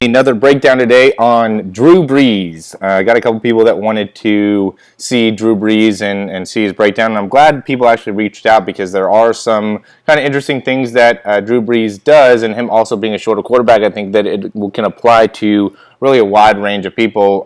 Another breakdown today on Drew Brees. I got a couple people that wanted to see Drew Brees and see his breakdown. And I'm glad people actually reached out because there are some kind of interesting things that Drew Brees does, and him also being a shorter quarterback. I think that it can apply to really a wide range of people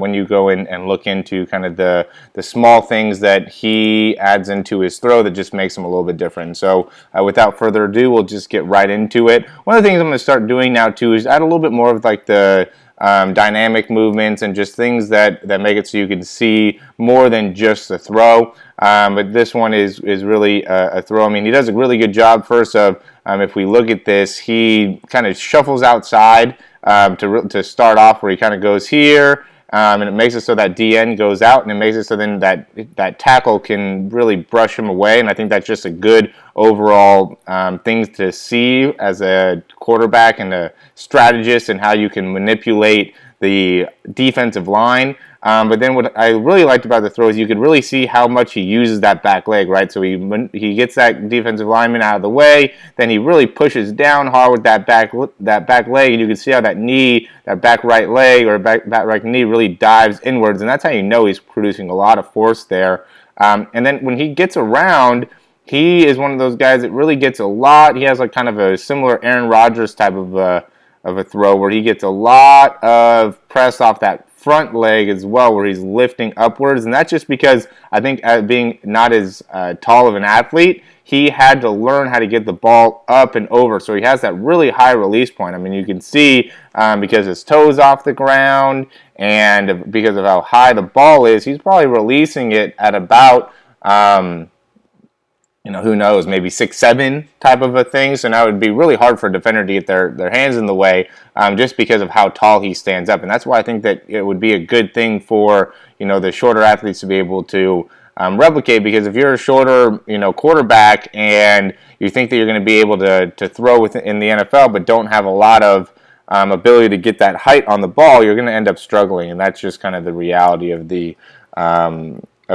when you go in and look into kind of the small things that he adds into his throw that just makes him a little bit different. So without further ado, we'll just get right into it. One of the things I'm going to start doing now too is add a little bit more of like the dynamic movements and just things that make it so you can see more than just the throw. But this one is really a throw. I mean, he does a really good job first of, if we look at this, he kind of shuffles outside to start off, where he kind of goes here, and it makes it so that DN goes out, and it makes it so then that tackle can really brush him away. And I think that's just a good overall thing to see as a quarterback and a strategist, and how you can manipulate the defensive line. But then what I really liked about the throw is you could really see how much he uses that back leg, right? So he gets that defensive lineman out of the way, then he really pushes down hard with that back leg, and you can see how that back right leg or back right knee really dives inwards, and that's how you know he's producing a lot of force there. And then when he gets around, he is one of those guys that really gets a lot. He has like kind of a similar Aaron Rodgers type of a throw, where he gets a lot of press off that front leg as well, where he's lifting upwards. And that's just because I think being not as tall of an athlete, he had to learn how to get the ball up and over. So he has that really high release point. I mean, you can see because his toes off the ground and because of how high the ball is, he's probably releasing it at about who knows, maybe 6'7" type of a thing. So now it would be really hard for a defender to get their hands in the way just because of how tall he stands up. And that's why I think that it would be a good thing for, the shorter athletes to be able to replicate. Because if you're a shorter, quarterback and you think that you're going to be able to throw in the NFL but don't have a lot of ability to get that height on the ball, you're going to end up struggling. And that's just kind of the reality of the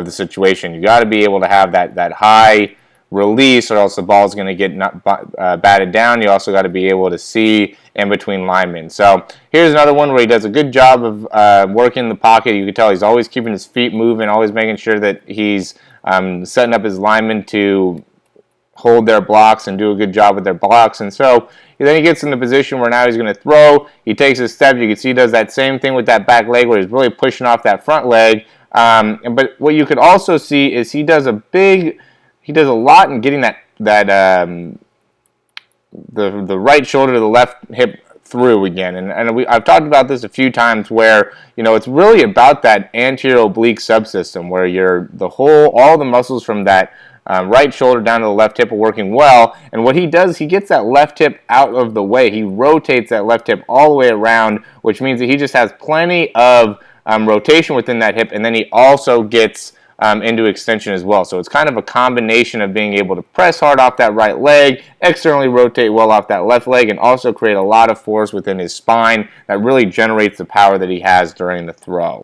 situation. You got to be able to have that high release, or else the ball is going to get batted down. You also got to be able to see in between linemen. So here's another one where he does a good job of working the pocket. You can tell he's always keeping his feet moving, always making sure that he's setting up his linemen to hold their blocks and do a good job with their blocks. And so then he gets in the position where now he's going to throw. He takes a step. You can see he does that same thing with that back leg, where he's really pushing off that front leg. But what you could also see is he does a lot in getting the right shoulder to the left hip through again. And I've talked about this a few times, where it's really about that anterior oblique subsystem, where all the muscles from that right shoulder down to the left hip are working well. And what he does, he gets that left hip out of the way. He rotates that left hip all the way around, which means that he just has plenty of rotation within that hip, and then he also gets into extension as well. So it's kind of a combination of being able to press hard off that right leg, externally rotate well off that left leg, and also create a lot of force within his spine that really generates the power that he has during the throw.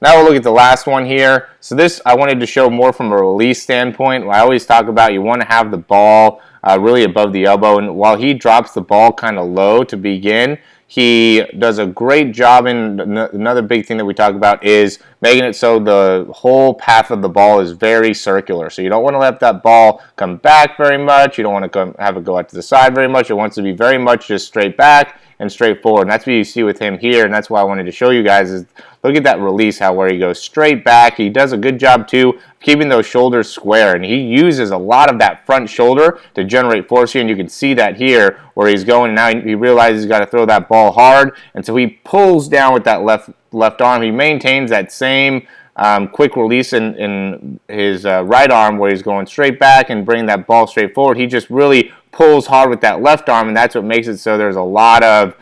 Now we'll look at the last one here. So this I wanted to show more from a release standpoint. I always talk about you want to have the ball really above the elbow, and while he drops the ball kind of low to begin, he does a great job. And another big thing that we talk about is making it so the whole path of the ball is very circular. So you don't want to let that ball come back very much. You don't want to have it go out to the side very much. It wants to be very much just straight back and straight forward. And that's what you see with him here. And that's why I wanted to show you guys is look at that release, where he goes straight back. He does a good job too keeping those shoulders square, and he uses a lot of that front shoulder to generate force here. And you can see that here where he's going, and now he realizes he's got to throw that ball hard, and so he pulls down with that left arm. He maintains that same quick release in his right arm, where he's going straight back and bringing that ball straight forward. He just really pulls hard with that left arm, and that's what makes it so there's a lot of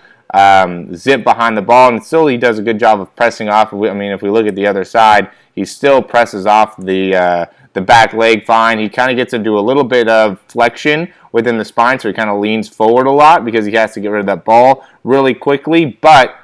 zip behind the ball, and still he does a good job of pressing off. I mean, if we look at the other side, he still presses off the back leg fine. He kind of gets into a little bit of flexion within the spine, so he kind of leans forward a lot because he has to get rid of that ball really quickly, but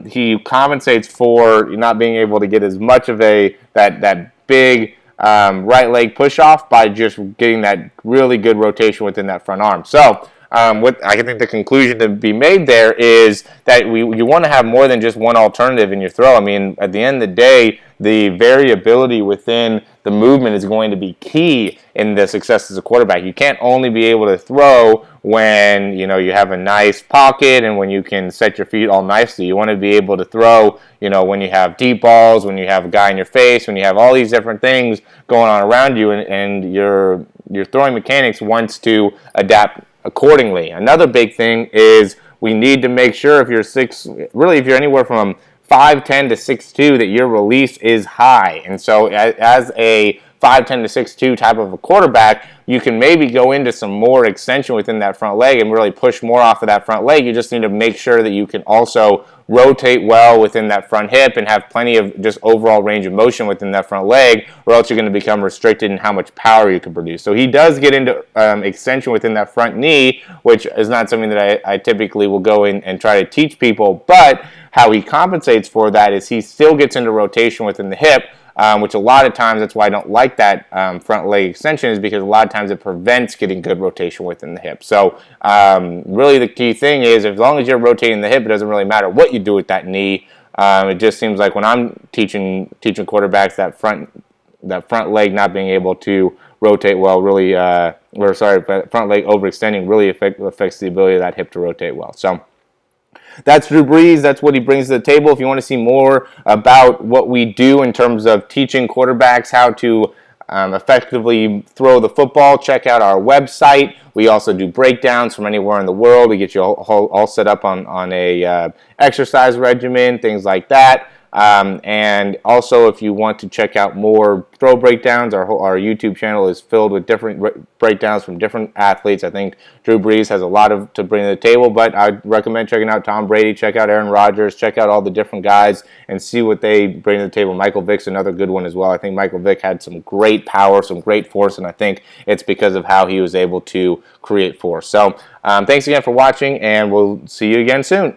he compensates for not being able to get as much of that big right leg push off by just getting that really good rotation within that front arm. So what I think the conclusion to be made there is that you want to have more than just one alternative in your throw. I mean, at the end of the day, the variability within the movement is going to be key in the success as a quarterback. You can't only be able to throw when you have a nice pocket and when you can set your feet all nicely. You want to be able to throw when you have deep balls, when you have a guy in your face, when you have all these different things going on around you, and your throwing mechanics wants to adapt accordingly. Another big thing is we need to make sure if you're anywhere from 5'10" to 6'2", that your release is high. And so as a 5'10" to 6'2" type of a quarterback, you can maybe go into some more extension within that front leg and really push more off of that front leg. You just need to make sure that you can also rotate well within that front hip and have plenty of just overall range of motion within that front leg, or else you're going to become restricted in how much power you can produce. So he does get into extension within that front knee, which is not something that I typically will go in and try to teach people, but how he compensates for that is he still gets into rotation within the hip, which a lot of times, that's why I don't like that front leg extension, is because a lot of times it prevents getting good rotation within the hip. So really the key thing is, as long as you're rotating the hip, it doesn't really matter what you do with that knee. It just seems like when I'm teaching quarterbacks, that front leg not being able to rotate well really, front leg overextending really affects the ability of that hip to rotate well. So that's Drew Brees. That's what he brings to the table. If you want to see more about what we do in terms of teaching quarterbacks how to effectively throw the football, check out our website. We also do breakdowns from anywhere in the world. We get you all set up on a exercise regimen, things like that. And also, if you want to check out more throw breakdowns, our YouTube channel is filled with different breakdowns from different athletes. I think Drew Brees has a lot to bring to the table, but I'd recommend checking out Tom Brady, check out Aaron Rodgers, check out all the different guys and see what they bring to the table. Michael Vick's another good one as well. I think Michael Vick had some great power, some great force, and I think it's because of how he was able to create force. So thanks again for watching, and we'll see you again soon.